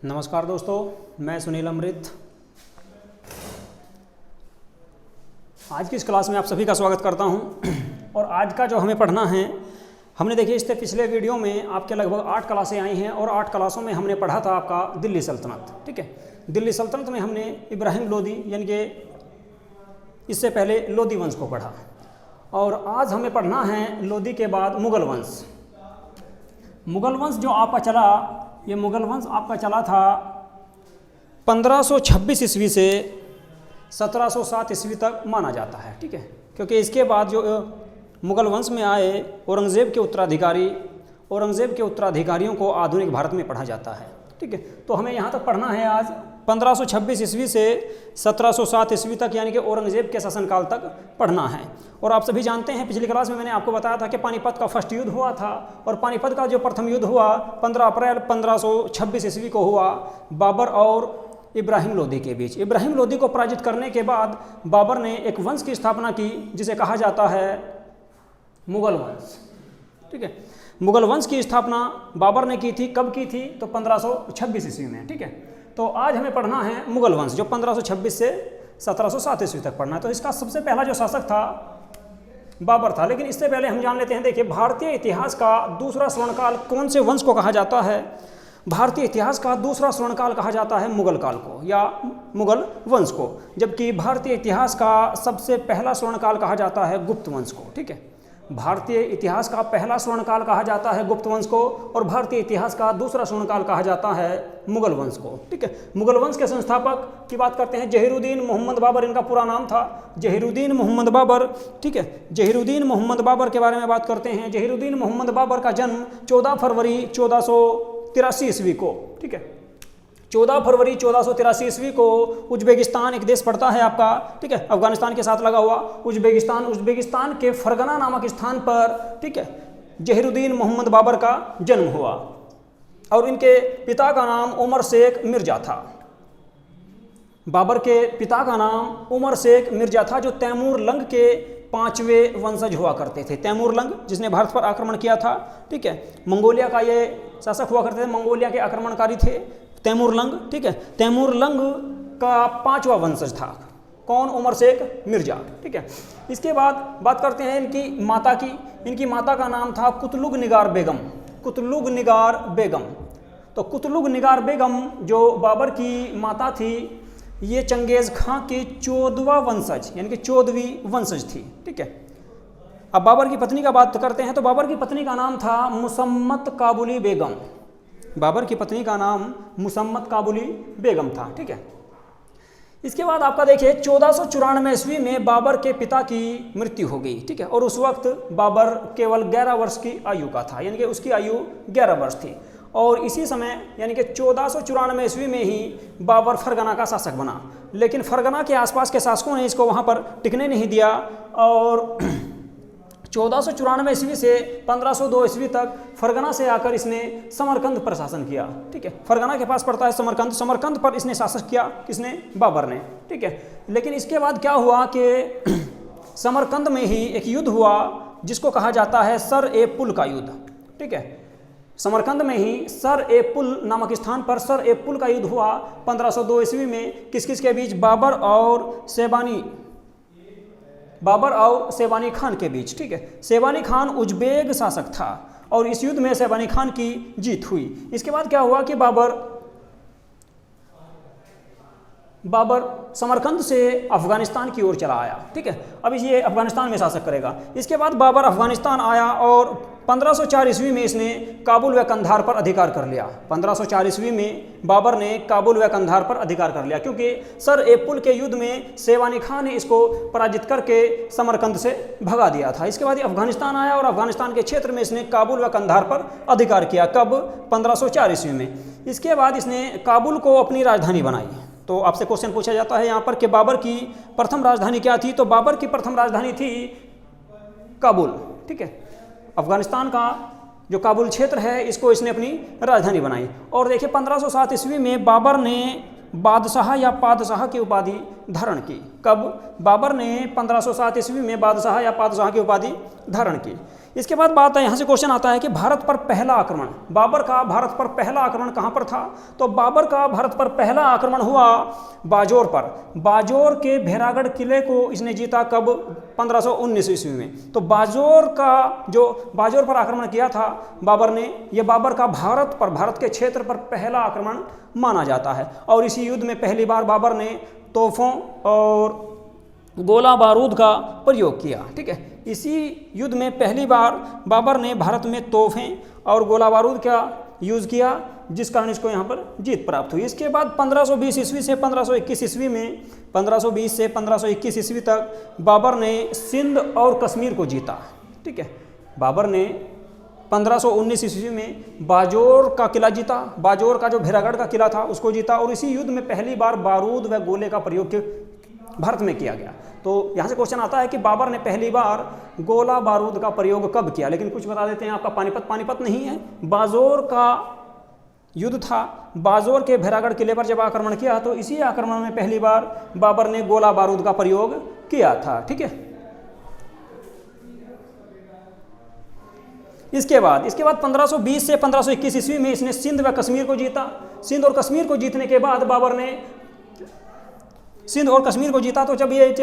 नमस्कार दोस्तों, मैं सुनील अमृत। आज की इस क्लास में आप सभी का स्वागत करता हूं। और आज का जो हमें पढ़ना है, हमने देखिए इससे पिछले वीडियो में आपके लगभग 8 क्लासें आई हैं और 8 क्लासों में हमने पढ़ा था आपका दिल्ली सल्तनत। ठीक है, दिल्ली सल्तनत में हमने इब्राहिम लोदी यानी कि इससे पहले लोदी वंश को पढ़ा और आज हमें पढ़ना है लोदी के बाद मुगल वंश। मुगल वंश जो आपका चला, ये मुगल वंश आपका चला था 1526 ईस्वी से 1707 ईस्वी तक माना जाता है। ठीक है, क्योंकि इसके बाद जो मुगल वंश में आए औरंगज़ेब के उत्तराधिकारियों को आधुनिक भारत में पढ़ा जाता है। ठीक है, तो हमें यहाँ तक पढ़ना है आज 1526 ईस्वी से 1707 ईस्वी तक, यानी कि औरंगज़ेब के शासनकाल तक पढ़ना है। और आप सभी जानते हैं, पिछली क्लास में मैंने आपको बताया था कि पानीपत का फर्स्ट युद्ध हुआ था और पानीपत का जो प्रथम युद्ध हुआ 15 अप्रैल 1526 ईस्वी को हुआ बाबर और इब्राहिम लोदी के बीच। इब्राहिम लोदी को पराजित करने के बाद बाबर ने एक वंश की स्थापना की जिसे कहा जाता है मुगल वंश। ठीक है, मुगल वंश की स्थापना बाबर ने की थी। कब की थी? तो 1526 ईस्वी में। ठीक है, तो आज हमें पढ़ना है मुगल वंश जो 1526 से 1707 ईस्वी तक पढ़ना है। तो इसका सबसे पहला जो शासक था बाबर था। लेकिन इससे पहले हम जान लेते हैं, देखिए भारतीय इतिहास का दूसरा स्वर्णकाल कौन से वंश को कहा जाता है? भारतीय इतिहास का दूसरा स्वर्णकाल कहा जाता है मुगल काल को या मुगल वंश को, जबकि भारतीय इतिहास का सबसे पहला स्वर्णकाल कहा जाता है गुप्त वंश को। ठीक है, भारतीय इतिहास का पहला स्वर्णकाल कहा जाता है गुप्त वंश को और भारतीय इतिहास का दूसरा स्वर्णकाल कहा जाता है मुगल वंश को। ठीक है, मुगल वंश के संस्थापक की बात करते हैं, जहीरुद्दीन मोहम्मद बाबर इनका पूरा नाम था, जहीरुद्दीन मोहम्मद बाबर। ठीक है, जहीरुद्दीन मोहम्मद बाबर के बारे में बात करते हैं। जहीरुद्दीन मोहम्मद बाबर का जन्म 14 फरवरी 1483 ईस्वी को, ठीक है, 14 फरवरी 1483 ईस्वी को उज्बेकिस्तान, एक देश पड़ता है आपका, ठीक है, अफगानिस्तान के साथ लगा हुआ, उज्बेकिस्तान के फरगना नामक स्थान पर, ठीक है, जहीरुद्दीन मोहम्मद बाबर का जन्म हुआ और इनके पिता का नाम उमर शेख मिर्जा था। बाबर के पिता का नाम उमर शेख मिर्जा था, जो तैमूर लंग के 5वें वंशज हुआ करते थे। तैमूर लंग जिसने भारत पर आक्रमण किया था। ठीक है, मंगोलिया का ये शासक हुआ करते थे, मंगोलिया के आक्रमणकारी थे तैमूर लंग। ठीक है, तैमूर लंग का 5वां वंशज था। कौन? उमर शेख मिर्जा। ठीक है, इसके बाद बात करते हैं इनकी माता की। इनकी माता का नाम था कुतलुग निगार बेगम। कुतलुग निगार बेगम। तो कुतलुग निगार बेगम जो बाबर की माता थी, ये चंगेज़ खां की 14वां वंशज यानी कि 14वीं वंशज थी। ठीक है, अब बाबर की पत्नी का बात करते हैं, तो बाबर की पत्नी का नाम था मुसम्मत काबुली बेगम। बाबर की पत्नी का नाम मुसम्मत काबुली बेगम था। ठीक है, इसके बाद आपका देखिए 1494 ईस्वी में बाबर के पिता की मृत्यु हो गई। ठीक है, और उस वक्त बाबर केवल 11 वर्ष की आयु का था, यानी कि उसकी आयु 11 वर्ष थी। और इसी समय यानी कि 1494 ईस्वी में ही बाबर फरगना का शासक बना, लेकिन फरगना के आसपास के शासकों ने इसको वहाँ पर टिकने नहीं दिया और 1494 ईस्वी से 1502 ईस्वी तक फरगना से आकर इसने समरकंद पर शासन किया। ठीक है, फरगना के पास पड़ता है समरकंद, समरकंद पर इसने शासन किया। किसने? बाबर ने। ठीक है, लेकिन इसके बाद क्या हुआ कि समरकंद में ही एक युद्ध हुआ जिसको कहा जाता है सर ए पुल का युद्ध। ठीक है, समरकंद में ही सर ए पुल नामक स्थान पर सर ए पुल का युद्ध हुआ 1502 ईस्वी में। किस किस के बीच? बाबर और सेबानी खान के बीच। ठीक है, सेबानी खान उज्बेक शासक था और इस युद्ध में सेबानी खान की जीत हुई। इसके बाद क्या हुआ कि बाबर समरकंद से अफगानिस्तान की ओर चला आया। ठीक है, अब ये अफगानिस्तान में शासक करेगा। इसके बाद बाबर अफगानिस्तान आया और 1504 ईस्वी में इसने काबुल व कंधार पर अधिकार कर लिया। 1504 ईस्वी में बाबर ने काबुल व कंधार पर अधिकार कर लिया, क्योंकि सर ए पुल के युद्ध में सेवानी खान ने इसको पराजित करके समरकंद से भगा दिया था। इसके बाद ये अफगानिस्तान आया और अफगानिस्तान के क्षेत्र में इसने काबुल व कंधार पर अधिकार किया। कब? 1504 ईस्वी में। इसके बाद इसने काबुल को अपनी राजधानी बनाई। तो आपसे क्वेश्चन पूछा जाता है यहाँ पर कि बाबर की प्रथम राजधानी क्या थी? तो बाबर की प्रथम राजधानी थी काबुल। ठीक है, अफगानिस्तान का जो काबुल क्षेत्र है इसको इसने अपनी राजधानी बनाई। और देखिए 1507 ईस्वी में बाबर ने बादशाह या पादशाह की उपाधि धारण की। कब? बाबर ने 1507 ईस्वी में बादशाह या पादशाह की उपाधि धारण की। इसके बाद बात है, यहाँ से क्वेश्चन आता है कि भारत पर पहला आक्रमण, बाबर का भारत पर पहला आक्रमण कहाँ पर था? तो बाबर का भारत पर पहला आक्रमण हुआ बाजोर पर। बाजोर के भेरागढ़ किले को इसने जीता कब? 1519 ईस्वी में। तो बाजोर पर आक्रमण किया था बाबर ने, यह बाबर का भारत के क्षेत्र पर पहला आक्रमण माना जाता है। और इसी युद्ध में पहली बार बाबर ने तोपों और गोला बारूद का प्रयोग किया। ठीक है, इसी युद्ध में पहली बार बाबर ने भारत में तोपें और गोला बारूद का यूज़ किया, जिस कारण इसको यहाँ पर जीत प्राप्त हुई। इसके बाद 1520 ईस्वी से 1521 ईस्वी में, 1520 से 1521 ईस्वी तक बाबर ने सिंध और कश्मीर को जीता। ठीक है, बाबर ने 1519 ईस्वी में बाजोर का किला जीता, बाजोर का जो भेरागढ़ का किला था उसको जीता। और इसी युद्ध में पहली बार बारूद व गोले का प्रयोग भारत में किया गया। तो यहाँ से क्वेश्चन आता है कि बाबर ने पहली बार गोला बारूद का प्रयोग कब किया? लेकिन कुछ बता देते हैं आपका, पानीपत नहीं है, बाजोर का युद्ध था। बाजोर के भेरागढ़ किले पर जब आक्रमण किया तो इसी आक्रमण में पहली बार बाबर ने गोला बारूद का प्रयोग किया था। ठीक है, इसके बाद 1520 से 1521 ईस्वी में इसने सिंध व कश्मीर को जीता। सिंध और कश्मीर को जीतने के बाद बाबर ने सिंध और कश्मीर को जीता। तो जब ये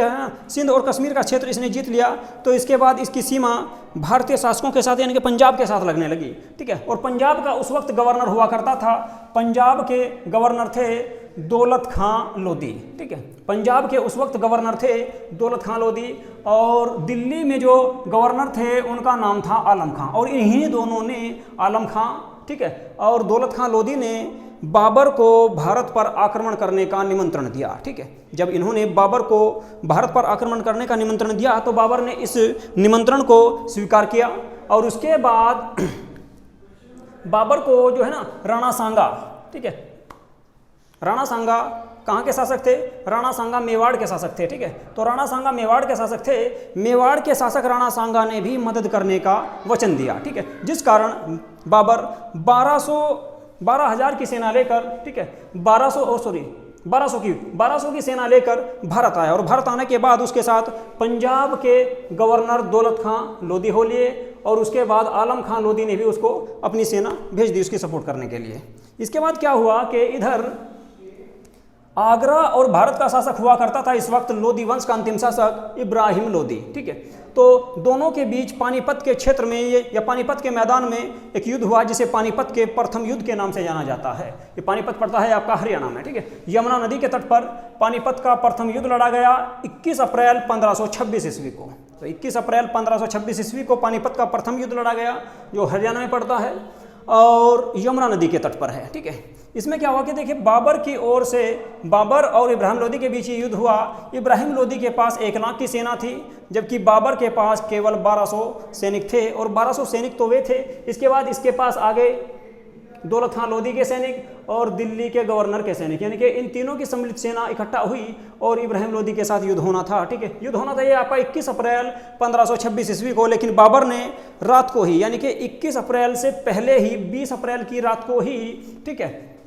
सिंध और कश्मीर का क्षेत्र इसने जीत लिया तो इसके बाद इसकी सीमा भारतीय शासकों के साथ यानी कि पंजाब के साथ लगने लगी। ठीक है, और पंजाब का उस वक्त गवर्नर हुआ करता था, पंजाब के गवर्नर थे दौलत खां लोधी। ठीक है, पंजाब के उस वक्त गवर्नर थे दौलत खां लोधी, और दिल्ली में जो गवर्नर थे उनका नाम था आलम खां। और इन्हीं दोनों ने, आलम खां, ठीक है, और दौलत खां लोधी ने बाबर को भारत पर आक्रमण करने का निमंत्रण दिया। ठीक है, जब इन्होंने बाबर को भारत पर आक्रमण करने का निमंत्रण दिया तो बाबर ने इस निमंत्रण को स्वीकार किया। और उसके बाद बाबर को जो है ना राणा सांगा, ठीक है, राणा सांगा कहाँ के शासक थे? राणा सांगा मेवाड़ के शासक थे। ठीक है, तो राणा सांगा मेवाड़ के शासक थे। मेवाड़ के शासक राणा सांगा ने भी मदद करने का वचन दिया। ठीक है, जिस कारण बाबर 12,000 की सेना लेकर, ठीक है, 1200 की सेना लेकर भारत आया। और भारत आने के बाद उसके साथ पंजाब के गवर्नर दौलत खां लोधी हो लिए, और उसके बाद आलम खां लोधी ने भी उसको अपनी सेना भेज दी उसकी सपोर्ट करने के लिए। इसके बाद क्या हुआ कि इधर आगरा और भारत का शासक हुआ करता था इस वक्त लोधी वंश का अंतिम शासक इब्राहिम लोधी। ठीक है, तो दोनों के बीच पानीपत के क्षेत्र में या पानीपत के मैदान में एक युद्ध हुआ जिसे पानीपत के प्रथम युद्ध के नाम से जाना जाता है। ये पानीपत पड़ता है आपका हरियाणा में। ठीक है, यमुना नदी के तट पर पानीपत का प्रथम युद्ध लड़ा गया 21 अप्रैल 1526 ईस्वी को। तो 21 अप्रैल 1526 ईस्वी को पानीपत का प्रथम युद्ध लड़ा गया जो हरियाणा में पड़ता है और यमुना नदी के तट पर है। ठीक है, इसमें क्या हुआ कि देखिए बाबर की ओर से, बाबर और इब्राहिम लोधी के बीच ये युद्ध हुआ। इब्राहिम लोधी के पास 1 लाख की सेना थी, जबकि बाबर के पास केवल 1200 सैनिक थे, और 1200 सैनिक तो वे थे। इसके बाद इसके पास आगे दौलत खां लोधी के सैनिक और दिल्ली के गवर्नर के सैनिक, यानी कि इन तीनों की सम्मिलित सेना इकट्ठा हुई और इब्राहिम लोधी के साथ युद्ध होना था। ठीक है, युद्ध होना था ये आपका 21 अप्रैल 1526 ईस्वी को। लेकिन बाबर ने रात को ही, यानी कि 21 अप्रैल से पहले ही 20 अप्रैल की रात को ही, ठीक है,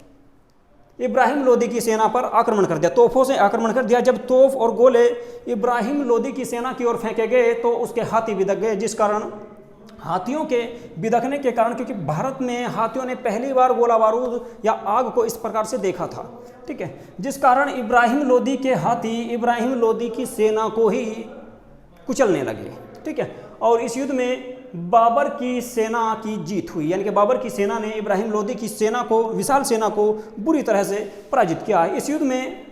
इब्राहिम लोधी की सेना पर आक्रमण कर दिया, तोपों से आक्रमण कर दिया। जब तोप और गोले इब्राहिम लोधी की सेना की ओर फेंके गए तो उसके हाथी बिदक गए, जिस कारण हाथियों के बिदकने के कारण, क्योंकि भारत में हाथियों ने पहली बार गोला बारूद या आग को इस प्रकार से देखा था। ठीक है, जिस कारण इब्राहिम लोधी के हाथी इब्राहिम लोधी की सेना को ही कुचलने लगे। ठीक है, और इस युद्ध में बाबर की सेना की जीत हुई, यानी कि बाबर की सेना ने इब्राहिम लोधी की सेना को, विशाल सेना को बुरी तरह से पराजित किया है। इस युद्ध में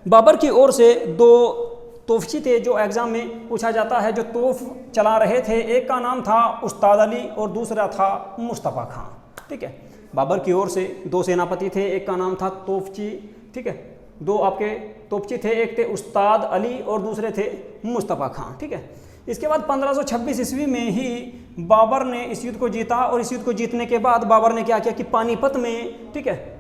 बाबर की ओर से 2 तोफची थे जो एग्जाम में पूछा जाता है, जो तोफ चला रहे थे। एक का नाम था उस्ताद अली और दूसरा था मुस्तफ़ा खां। ठीक है, बाबर की ओर से 2 सेनापति थे, एक का नाम था तोफची। ठीक है, 2 आपके तोफची थे, एक थे उस्ताद अली और दूसरे थे मुस्तफ़ा खां। ठीक है, इसके बाद 1526 ईस्वी में ही बाबर ने इस युद्ध को जीता, और इस युद्ध को जीतने के बाद बाबर ने क्या किया कि पानीपत में, ठीक है,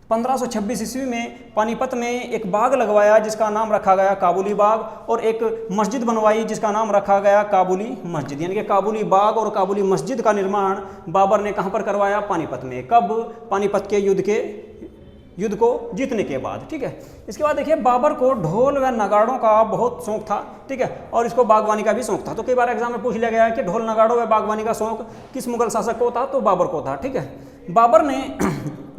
1526 ईस्वी में पानीपत में एक बाग लगवाया जिसका नाम रखा गया काबुली बाग, और एक मस्जिद बनवाई जिसका नाम रखा गया काबुली मस्जिद। यानी कि काबुली बाग और काबुली मस्जिद का निर्माण बाबर ने कहाँ पर करवाया? पानीपत में। कब? पानीपत के युद्ध को जीतने के बाद, ठीक है। इसके बाद देखिए बाबर को ढोल व नगाड़ों का बहुत शौक था, ठीक है, और इसको बागवानी का भी शौक था। तो कई बार एग्जाम में पूछ लिया गया है कि ढोल नगाड़ों व बागवानी का शौक किस मुगल शासक को था, तो बाबर को था, ठीक है। बाबर ने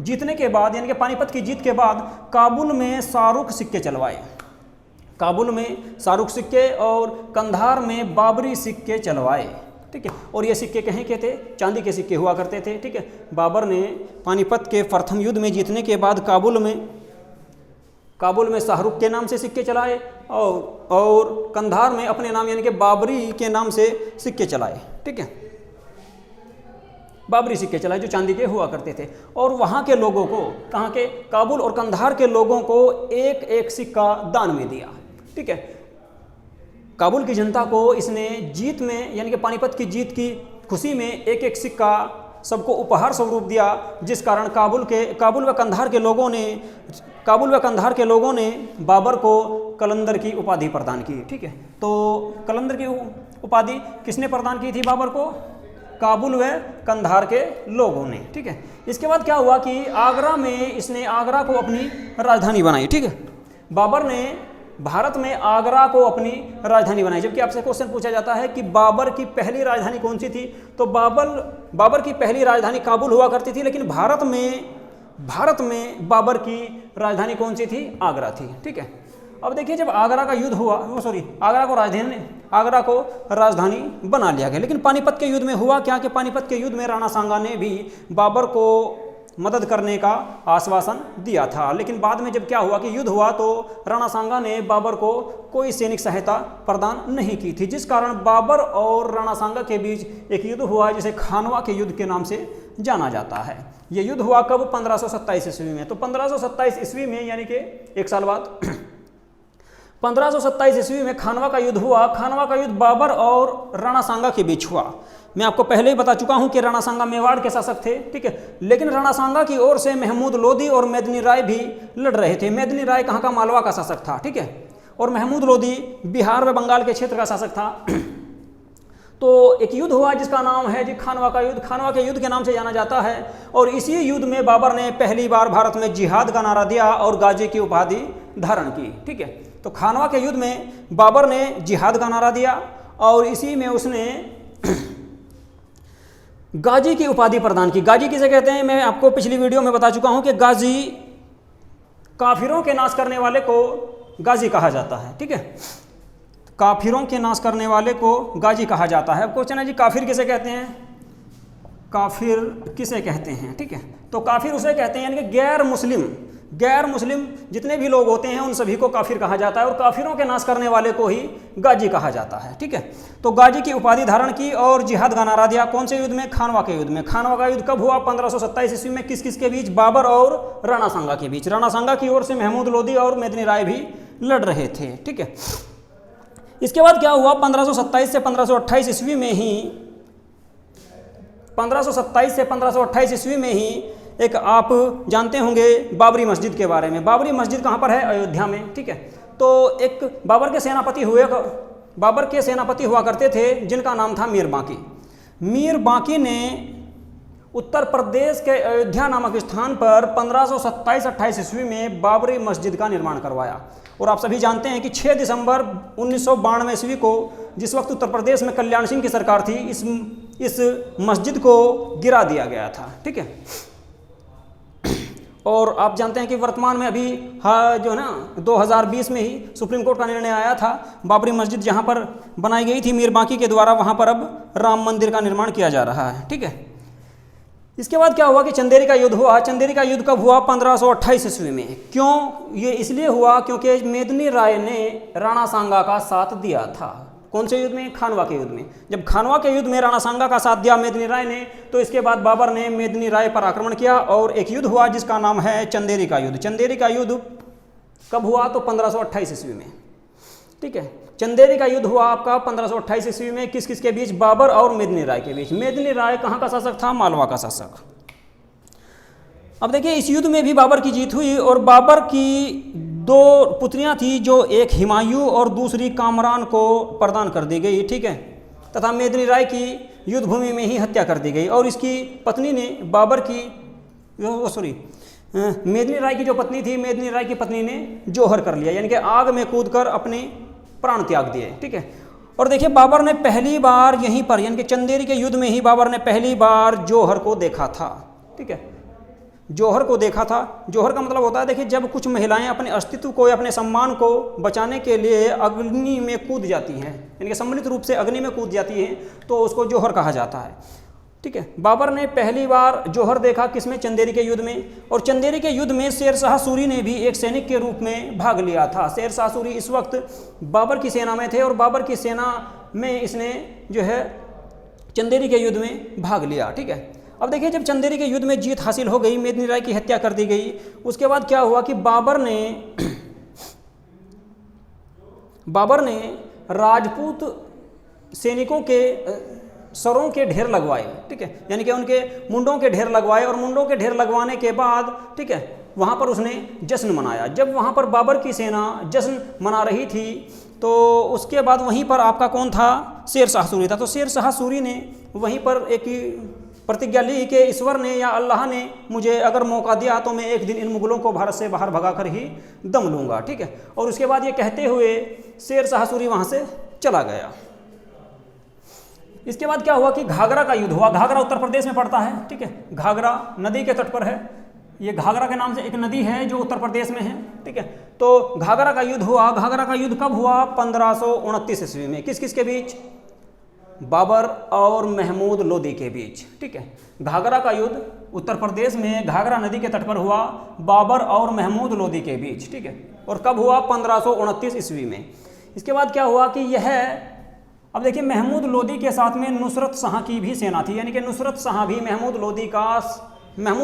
जीतने के बाद यानी कि पानीपत की जीत के बाद काबुल में शाहरुख सिक्के चलवाए, काबुल में शाहरुख सिक्के और कंधार में बाबरी सिक्के चलवाए, ठीक है। और ये सिक्के कहीं के थे, चांदी के सिक्के हुआ करते थे, ठीक है। बाबर ने पानीपत के प्रथम युद्ध में जीतने के बाद काबुल में शाहरुख के नाम से सिक्के चलाए और कंधार में अपने नाम यानी कि बाबरी के नाम से सिक्के चलाए, ठीक है। बाबरी सिक्के चलाए जो चांदी के हुआ करते थे, और वहाँ के लोगों को, कहाँ के, काबुल और कंधार के लोगों को एक एक सिक्का दान में दिया, ठीक है। काबुल की जनता को इसने जीत में यानी कि पानीपत की जीत की खुशी में एक एक सिक्का सबको उपहार स्वरूप दिया, जिस कारण काबुल व कंधार के लोगों ने बाबर को कलंदर की उपाधि प्रदान की, ठीक है। तो कलंदर की उपाधि किसने प्रदान की थी बाबर को? काबुल व कंधार के लोगों ने, ठीक है। इसके बाद क्या हुआ कि आगरा में इसने आगरा को अपनी राजधानी बनाई, ठीक है। बाबर ने भारत में आगरा को अपनी राजधानी बनाई। जबकि आपसे क्वेश्चन पूछा जाता है कि बाबर की पहली राजधानी कौन सी थी, तो बाबर की पहली राजधानी काबुल हुआ करती थी, लेकिन भारत में बाबर की राजधानी कौन सी थी? आगरा थी, ठीक है। अब देखिए जब आगरा का युद्ध हुआ, आगरा को राजधानी बना लिया गया, लेकिन पानीपत के युद्ध में हुआ क्या कि पानीपत के युद्ध में राणा सांगा ने भी बाबर को मदद करने का आश्वासन दिया था। लेकिन बाद में जब क्या हुआ कि युद्ध हुआ तो राणा सांगा ने बाबर को कोई सैनिक सहायता प्रदान नहीं की थी, जिस कारण बाबर और राणा सांगा के बीच एक युद्ध हुआ जिसे खानवा के युद्ध के नाम से जाना जाता है। ये युद्ध हुआ कब? 1527 ईस्वी में। तो 1527 ईस्वी में यानी कि एक साल बाद 1527 ईस्वी में खानवा का युद्ध हुआ। खानवा का युद्ध बाबर और राणा सांगा के बीच हुआ। मैं आपको पहले ही बता चुका हूं कि राणा सांगा मेवाड़ के शासक थे, ठीक है, लेकिन राणा सांगा की ओर से महमूद लोदी और मेदिनी राय भी लड़ रहे थे। मेदिनी राय कहाँ का? मालवा का शासक था, ठीक है, और महमूद लोदी बिहार व बंगाल के क्षेत्र का शासक था। तो एक युद्ध हुआ जिसका नाम है जी खानवा का युद्ध। खानवा के युद्ध के नाम से जाना जाता है, और इसी युद्ध में बाबर ने पहली बार भारत में जिहाद का नारा दिया और गाजी की उपाधि धारण की, ठीक है। तो खानवा के युद्ध में बाबर ने जिहाद का नारा दिया और इसी में उसने गाजी की उपाधि प्रदान की। गाजी किसे कहते हैं? मैं आपको पिछली वीडियो में बता चुका हूं कि गाजी, काफिरों के नाश करने वाले को गाजी कहा जाता है, ठीक है। काफिरों के नाश करने वाले को गाजी कहा जाता है। अब क्वेश्चन है जी काफिर किसे कहते हैं? काफिर किसे कहते हैं, ठीक है। तो काफिर उसे कहते हैं यानी कि गैर मुस्लिम जितने भी लोग होते हैं उन सभी को काफिर कहा जाता है, और काफिरों के नाश करने वाले को ही गाजी कहा जाता है, ठीक है। तो गाजी की उपाधि धारण की और जिहाद का नारा दिया। कौन से युद्ध में? खानवा के युद्ध में। खानवा का युद्ध कब हुआ? 1527 ईस्वी में। किस किस के बीच? बाबर और राणा सांगा के बीच। राणा सांगा की ओर से महमूद लोदी और मेदिनी राय भी लड़ रहे थे, ठीक है। इसके बाद क्या हुआ? 1527 से 1528 ईस्वी में ही 1527 से 1528 ईस्वी में ही एक आप जानते होंगे बाबरी मस्जिद के बारे में। बाबरी मस्जिद कहाँ पर है? अयोध्या में, ठीक है। तो एक बाबर के सेनापति हुआ करते थे जिनका नाम था मीर बांकी। मीर बांकी ने उत्तर प्रदेश के अयोध्या नामक स्थान पर 1527-28 ईस्वी में बाबरी मस्जिद का निर्माण करवाया। और आप सभी जानते हैं कि 6 दिसंबर 1992 ईस्वी को, जिस वक्त उत्तर प्रदेश में कल्याण सिंह की सरकार थी, इस मस्जिद को गिरा दिया गया था, ठीक है। और आप जानते हैं कि वर्तमान में अभी जो है ना 2020 में ही सुप्रीम कोर्ट का निर्णय आया था, बाबरी मस्जिद जहां पर बनाई गई थी मीर बांकी के द्वारा, वहां पर अब राम मंदिर का निर्माण किया जा रहा है, ठीक है। इसके बाद क्या हुआ कि चंदेरी का युद्ध हुआ। चंदेरी का युद्ध कब हुआ? 1528 ईस्वी में। क्यों? ये इसलिए हुआ क्योंकि मेदिनी राय ने राणा सांगा का साथ दिया था। कौन से युद्ध में? खानवा के युद्ध में। जब खानवा के युद्ध में राणा सांगा का साथ दिया मेदिनी राय ने, तो इसके बाद बाबर ने मेदिनी राय पर आक्रमण किया और एक युद्ध हुआ जिसका नाम है चंदेरी का युद्ध। चंदेरी का युद्ध कब हुआ? तो 1528 ईस्वी में, ठीक है। चंदेरी का युद्ध हुआ आपका 1528 ईस्वी में। किस किस के बीच? बाबर और मेदिनी राय के बीच। मेदिनी राय कहाँ का शासक था? मालवा का शासक। अब देखिए इस युद्ध में भी बाबर की जीत हुई, और बाबर की 2 पुत्रियां थी, जो एक हुमायूं और दूसरी कामरान को प्रदान कर दी गई, ठीक है, तथा मेदिनी राय की युद्ध भूमि में ही हत्या कर दी गई। और इसकी पत्नी ने मेदिनी राय की जो पत्नी थी, मेदिनी राय की पत्नी ने जौहर कर लिया, यानी कि आग में कूदकर अपने प्राण त्याग दिए, ठीक है। और देखिए बाबर ने पहली बार यहीं पर यानी कि चंदेरी के युद्ध में ही बाबर ने पहली बार जौहर को देखा था, ठीक है, जौहर को देखा था। जौहर का मतलब होता है, देखिए जब कुछ महिलाएं अपने अस्तित्व को या अपने सम्मान को बचाने के लिए अग्नि में कूद जाती हैं, यानी कि सम्मिलित रूप से अग्नि में कूद जाती हैं, तो उसको जौहर कहा जाता है, ठीक है। बाबर ने पहली बार जौहर देखा किसमें? चंदेरी के युद्ध में। और चंदेरी के युद्ध में शेर शाह सूरी ने भी एक सैनिक के रूप में भाग लिया था। शेर शाह सूरी इस वक्त बाबर की सेना में थे और बाबर की सेना में इसने जो है चंदेरी के युद्ध में भाग लिया, ठीक है। अब देखिए जब चंदेरी के युद्ध में जीत हासिल हो गई, मेदिनी राय की हत्या कर दी गई, उसके बाद क्या हुआ कि बाबर ने राजपूत सैनिकों के सरों के ढेर लगवाए, ठीक है, यानी कि उनके मुंडों के ढेर लगवाए। और मुंडों के ढेर लगवाने के बाद, ठीक है, वहाँ पर उसने जश्न मनाया। जब वहाँ पर बाबर की सेना जश्न मना रही थी, तो उसके बाद वहीं पर आपका कौन था? शेर शाह सूरी था। तो शेर शाह सूरी ने वहीं पर एक प्रतिज्ञा ली कि ईश्वर ने या अल्लाह ने मुझे अगर मौका दिया तो मैं एक दिन इन मुगलों को भारत से बाहर भगाकर ही दम लूँगा, ठीक है। और उसके बाद ये कहते हुए शेर शाह सूरी वहाँ से चला गया। इसके बाद क्या हुआ कि घाघरा का युद्ध हुआ। घाघरा उत्तर प्रदेश में पड़ता है, ठीक है, घाघरा नदी के तट पर है। ये घाघरा के नाम से एक नदी है जो उत्तर प्रदेश में है, ठीक है। तो घाघरा का युद्ध हुआ। घाघरा का युद्ध कब हुआ? 1529 ईस्वी में। किस किस के बीच? बाबर और महमूद लोदी के बीच, ठीक है। घाघरा का युद्ध उत्तर प्रदेश में घाघरा नदी के तट पर हुआ, बाबर और महमूद लोदी के बीच, ठीक है। और कब हुआ? 1529 ईस्वी में। इसके बाद क्या हुआ कि यह, अब देखिए महमूद लोदी के साथ में नुसरत शाह की भी सेना थी, यानी कि नुसरत शाह भी महमूद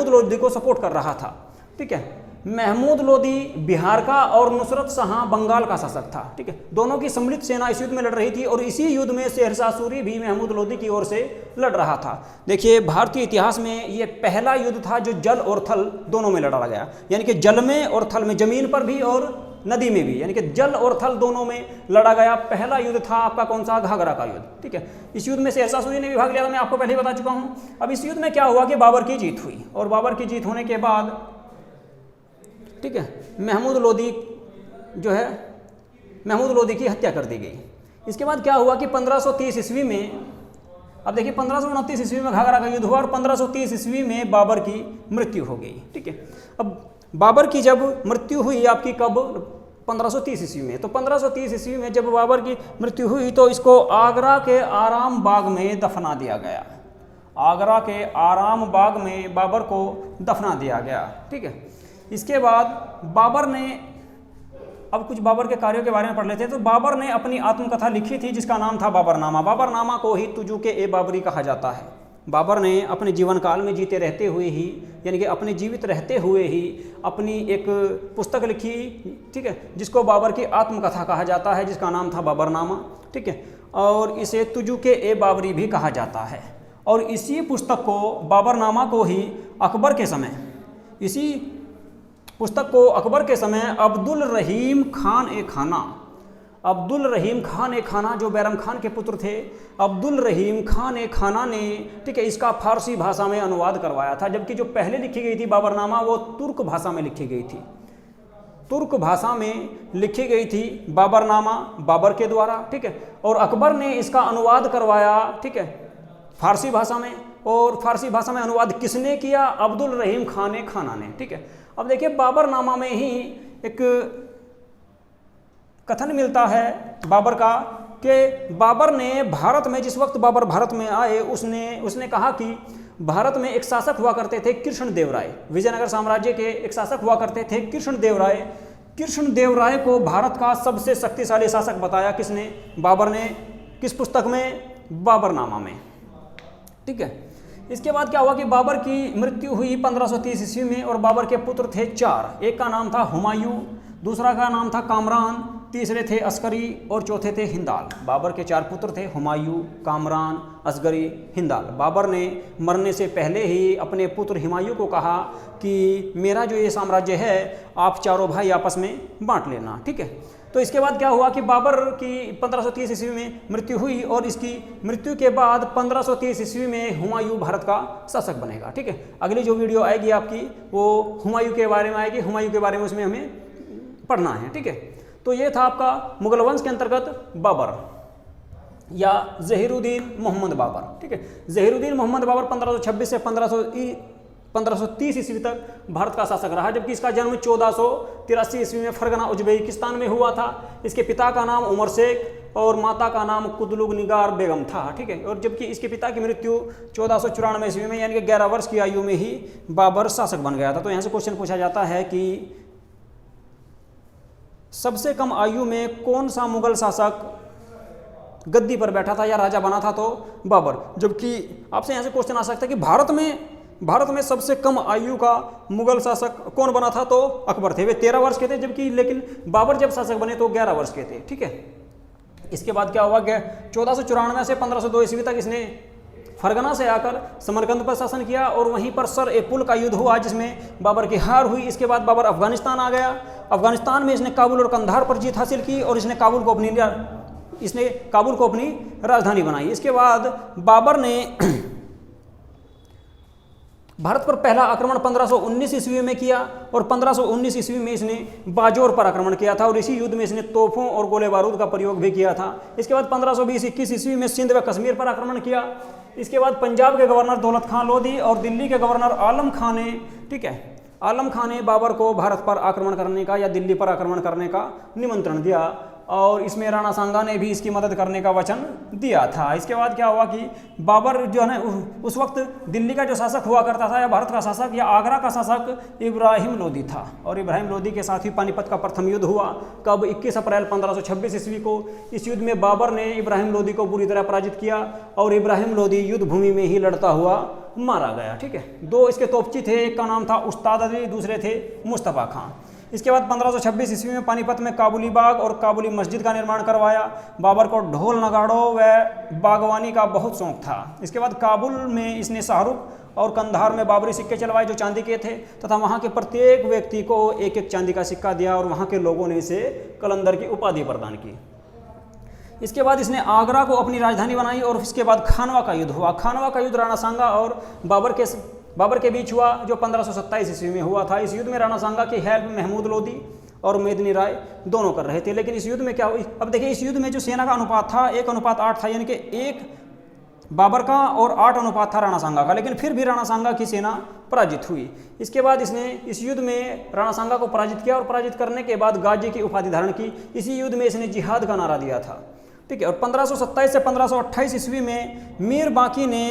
लोदी को सपोर्ट कर रहा था, ठीक है। महमूद लोदी बिहार का और नुसरत शाह बंगाल का शासक था, ठीक है। दोनों की सम्मिलित सेना इस युद्ध में लड़ रही थी और इसी युद्ध में शेर शाह सूरी भी महमूद लोदी की ओर से लड़ रहा था। देखिए भारतीय इतिहास में ये पहला युद्ध था जो जल और थल दोनों में लड़ा गया, यानी कि जल में और थल में, जमीन पर भी और नदी में भी, यानी कि जल और थल दोनों में लड़ा गया। पहला युद्ध था आपका कौन सा? घाघरा का युद्ध, ठीक है। इस युद्ध में शेर शाह सूरी ने भी भाग लिया था, मैं आपको पहले ही बता चुका हूँ। अब इस युद्ध में क्या हुआ कि बाबर की जीत हुई और बाबर की जीत होने के बाद, ठीक है, महमूद लोदी जो है महमूद लोदी की हत्या कर दी गई। इसके बाद क्या हुआ कि 1530 ईस्वी में, अब देखिए 1529 ईस्वी में घाघरा का युद्ध हुआ और 1530 ईस्वी में बाबर की मृत्यु हो गई, ठीक है। अब बाबर की जब मृत्यु हुई आपकी कब? 1530 ईस्वी में। तो 1530 ईस्वी में जब बाबर की मृत्यु हुई तो इसको आगरा के आराम बाग में दफना दिया गया। आगरा के आराम बाग में बाबर को दफना दिया गया, ठीक है। इसके बाद बाबर ने, अब कुछ बाबर के कार्यों के बारे में पढ़ लेते हैं। तो बाबर ने अपनी आत्मकथा लिखी थी जिसका नाम था बाबरनामा। बाबरनामा को ही तुजुके ए बाबरी कहा जाता है। बाबर ने अपने जीवन काल में जीते रहते हुए ही, यानी कि अपने जीवित रहते हुए ही अपनी एक पुस्तक लिखी, ठीक है, जिसको बाबर की आत्मकथा कहा जाता है, जिसका नाम था बाबरनामा, ठीक है। और इसे तुजुके ए बाबरी भी कहा जाता है। और इसी पुस्तक को, बाबरनामा को ही अकबर के समय, इसी पुस्तक को अकबर के समय अब्दुल रहीम खान ए खाना जो बैरम खान के पुत्र थे, अब्दुल रहीम खान ए खाना ने, ठीक है, इसका फारसी भाषा में अनुवाद करवाया था। जबकि जो पहले लिखी गई थी बाबरनामा वो तुर्क भाषा में लिखी गई थी, तुर्क भाषा में लिखी गई थी बाबरनामा बाबर के द्वारा, ठीक है। और अकबर ने इसका अनुवाद करवाया, ठीक है, फारसी भाषा में। और फारसी भाषा में अनुवाद किसने किया? अब्दुल रहीम खान ए खाना ने, ठीक है। अब देखिए बाबरनामा में ही एक कथन मिलता है बाबर का कि बाबर ने भारत में, जिस वक्त बाबर भारत में आए, उसने कहा कि भारत में एक शासक हुआ करते थे कृष्णदेव राय, विजयनगर साम्राज्य के एक शासक हुआ करते थे कृष्णदेव राय। कृष्णदेव राय को भारत का सबसे शक्तिशाली शासक बताया किसने? बाबर ने। किस पुस्तक में? बाबरनामा में, ठीक है। इसके बाद क्या हुआ कि बाबर की मृत्यु हुई 1530 ईस्वी में और बाबर के पुत्र थे 4। एक का नाम था हुमायूं, दूसरा का नाम था कामरान, तीसरे थे अस्करी और चौथे थे हिंदाल। बाबर के 4 पुत्र थे, हुमायूं, कामरान, असगरी, हिंदाल। बाबर ने मरने से पहले ही अपने पुत्र हुमायूं को कहा कि मेरा जो ये साम्राज्य है आप चारों भाई आपस में बांट लेना, ठीक है। तो इसके बाद क्या हुआ कि बाबर की 1530 ईस्वी में मृत्यु हुई और इसकी मृत्यु के बाद 1530 ईस्वी में हुमायूं भारत का शासक बनेगा, ठीक है। अगली जो वीडियो आएगी आपकी वो हुमायूं के बारे में आएगी, हुमायूं के बारे में उसमें हमें पढ़ना है, ठीक है। तो ये था आपका मुगल वंश के अंतर्गत बाबर या ज़हीरुद्दीन मोहम्मद बाबर, ठीक है। ज़हीरुद्दीन मोहम्मद बाबर 1526 से 1530 ईस्वी तक भारत का शासक रहा, जबकि इसका जन्म 1483 ईस्वी में फरगना उज़्बेकिस्तान में हुआ था। इसके पिता का नाम उमर शेख और माता का नाम कुतलुग निगार बेगम था, ठीक है। और जबकि इसके पिता की मृत्यु 1494 ईस्वी में यानी कि 11 वर्ष की आयु में ही बाबर शासक बन गया था। तो यहाँ से क्वेश्चन पूछा जाता है कि सबसे कम आयु में कौन सा मुगल शासक गद्दी पर बैठा था या राजा बना था, तो बाबर। जबकि आपसे यहाँ से क्वेश्चन आ सकता है कि भारत में सबसे कम आयु का मुगल शासक कौन बना था, तो अकबर थे, वे 13 वर्ष के थे, जबकि लेकिन बाबर जब शासक बने तो 11 वर्ष के थे, ठीक है। इसके बाद क्या हुआ कि 1494 से 1502 ईस्वी तक इसने फरगना से आकर समरकंद पर शासन किया और वहीं पर सर ए पुल का युद्ध हुआ जिसमें बाबर की हार हुई। इसके बाद बाबर अफगानिस्तान आ गया। अफगानिस्तान में इसने काबुल और कंधार पर जीत हासिल की और इसने काबुल को अपनी राजधानी बनाई। इसके बाद बाबर ने भारत पर पहला आक्रमण 1519 ईस्वी में किया और 1519 ईस्वी में इसने बाजौर पर आक्रमण किया था और इसी युद्ध में इसने तोपों और गोले बारूद का प्रयोग भी किया था। इसके बाद 1520-21 ईस्वी में सिंध व कश्मीर पर आक्रमण किया। इसके बाद पंजाब के गवर्नर दौलत खां लोधी और दिल्ली के गवर्नर आलम खां ने, ठीक है, आलम खां ने बाबर को भारत पर आक्रमण करने का या दिल्ली पर आक्रमण करने का निमंत्रण दिया और इसमें राणा सांगा ने भी इसकी मदद करने का वचन दिया था। इसके बाद क्या हुआ कि बाबर जो है ना उस वक्त दिल्ली का जो शासक हुआ करता था या भारत का शासक या आगरा का शासक इब्राहिम लोदी था और इब्राहिम लोदी के साथ ही पानीपत का प्रथम युद्ध हुआ। कब 21 अप्रैल 1526 ईस्वी को। इस युद्ध में बाबर ने इब्राहिम लोदी को बुरी तरह पराजित किया और इब्राहिम लोदी युद्ध भूमि में ही लड़ता हुआ मारा गया, ठीक है। 2 इसके तोपची थे, एक का नाम था उस्ताद अली, दूसरे थे मुस्तफ़ा खां। इसके बाद 1526 ईस्वी में पानीपत में काबुली बाग और काबुली मस्जिद का निर्माण करवाया। बाबर को ढोल नगाड़ों व बागवानी का बहुत शौक था। इसके बाद काबुल में इसने शाहरुख और कंधार में बाबरी सिक्के चलवाए जो चांदी के थे तथा वहाँ के प्रत्येक व्यक्ति को एक एक चांदी का सिक्का दिया और वहाँ के लोगों ने इसे कलंदर की उपाधि प्रदान की। इसके बाद इसने आगरा को अपनी राजधानी बनाई और इसके बाद खानवा का युद्ध हुआ। खानवा का युद्ध राणा सांगा और बाबर के बीच हुआ जो 1527 ईस्वी में हुआ था। इस युद्ध में राणा सांगा की हेल्प महमूद लोदी और मेदिनी राय दोनों कर रहे थे। लेकिन इस युद्ध में क्या हुआ, अब देखिए इस युद्ध में जो सेना का अनुपात था 1:8 था, यानी कि 1 बाबर का और 8 अनुपात था राणा सांगा का, लेकिन फिर भी राणा सांगा की सेना पराजित हुई। इसके बाद इसने इस युद्ध में राणा सांगा को पराजित किया और पराजित करने के बाद गाजी की उपाधि धारण की। इसी युद्ध में इसने जिहाद का नारा दिया था, ठीक है। और 1527 से 1528 ईस्वी में मीर बाकी ने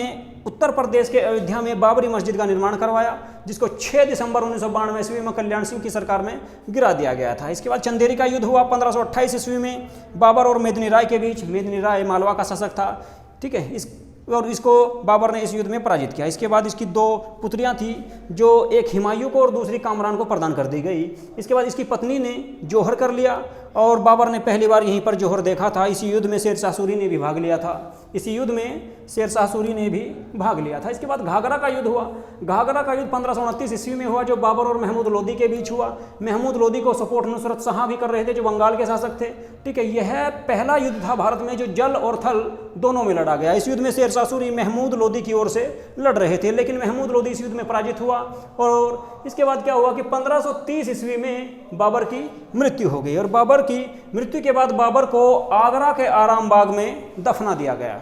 उत्तर प्रदेश के अयोध्या में बाबरी मस्जिद का निर्माण करवाया जिसको 6 दिसंबर 1992 ईस्वी में कल्याण सिंह की सरकार में गिरा दिया गया था। इसके बाद चंदेरी का युद्ध हुआ 1528 ईस्वी में बाबर और मेदिनी राय के बीच। मेदिनी राय मालवा का शासक था, ठीक है, इसको बाबर ने इस युद्ध में पराजित किया। इसके बाद इसकी 2 पुत्रियां थी जो एक हुमायूं को और दूसरी कामरान को प्रदान कर दी गई। इसके बाद इसकी पत्नी ने जौहर कर लिया और बाबर ने पहली बार यहीं पर जौहर देखा था। इसी युद्ध में शेरशाह सूरी ने भी भाग लिया था। इसके बाद घाघरा का युद्ध हुआ। घाघरा का युद्ध 1529 ईस्वी में हुआ जो बाबर और महमूद लोदी के बीच हुआ। महमूद लोदी को सपोर्ट नुसरत शाह भी कर रहे थे जो बंगाल के शासक थे, ठीक है। यह पहला युद्ध था भारत में जो जल और थल दोनों में लड़ा गया। इस युद्ध में शेरशाह सूरी महमूद लोदी की ओर से लड़ रहे थे, लेकिन महमूद लोदी इस युद्ध में पराजित हुआ। और इसके बाद क्या हुआ कि 1530 ईस्वी में बाबर की मृत्यु हो गई और बाबर की मृत्यु के बाद बाबर को आगरा के आराम बाग में दफना दिया गया।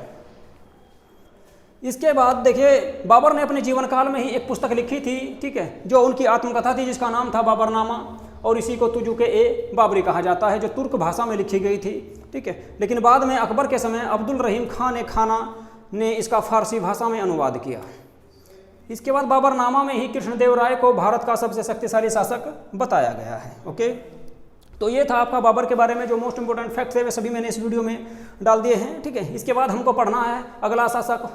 इसके बाद देखिए बाबर ने अपने जीवन काल में ही एक पुस्तक लिखी थी, ठीक है, जो उनकी आत्मकथा थी जिसका नाम था बाबरनामा और इसी को तुजुके ए बाबरी कहा जाता है जो तुर्क भाषा में लिखी गई थी, ठीक है। लेकिन बाद में अकबर के समय अब्दुल रहीम खान ने इसका फारसी भाषा में अनुवाद किया। इसके बाद बाबरनामा में ही कृष्णदेव राय को भारत का सबसे शक्तिशाली शासक बताया गया है। ओके, तो ये था आपका बाबर के बारे में जो मोस्ट इंपोर्टेंट फैक्ट्स है वे सभी मैंने इस वीडियो में डाल दिए हैं, ठीक है। इसके बाद हमको पढ़ना है अगला शासक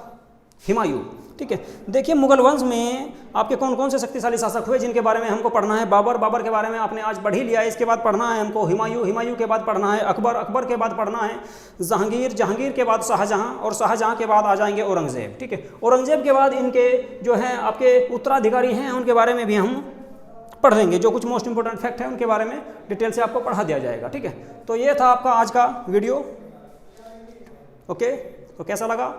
हुमायूं, ठीक है। देखिए मुगल वंश में आपके कौन कौन से शक्तिशाली शासक हुए जिनके बारे में हमको पढ़ना है। बाबर के बारे में आपने आज पढ़ ही लिया है। इसके बाद पढ़ना है हमको हुमायूं के बाद पढ़ना है अकबर के बाद पढ़ना है जहांगीर के बाद शाहजहां, और शाहजहां के बाद आ जाएंगे औरंगजेब, ठीक है। औरंगजेब के बाद इनके जो हैं आपके उत्तराधिकारी हैं उनके बारे में भी हम पढ़ लेंगे। जो कुछ मोस्ट इंपॉर्टेंट फैक्ट है उनके बारे में डिटेल से आपको पढ़ा दिया जाएगा, ठीक है। तो ये था आपका आज का वीडियो, ओके। तो कैसा लगा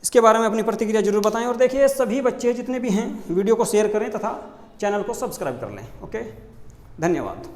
इसके बारे में अपनी प्रतिक्रिया जरूर बताएं, और देखिए सभी बच्चे जितने भी हैं वीडियो को शेयर करें तथा चैनल को सब्सक्राइब कर लें, ओके। धन्यवाद।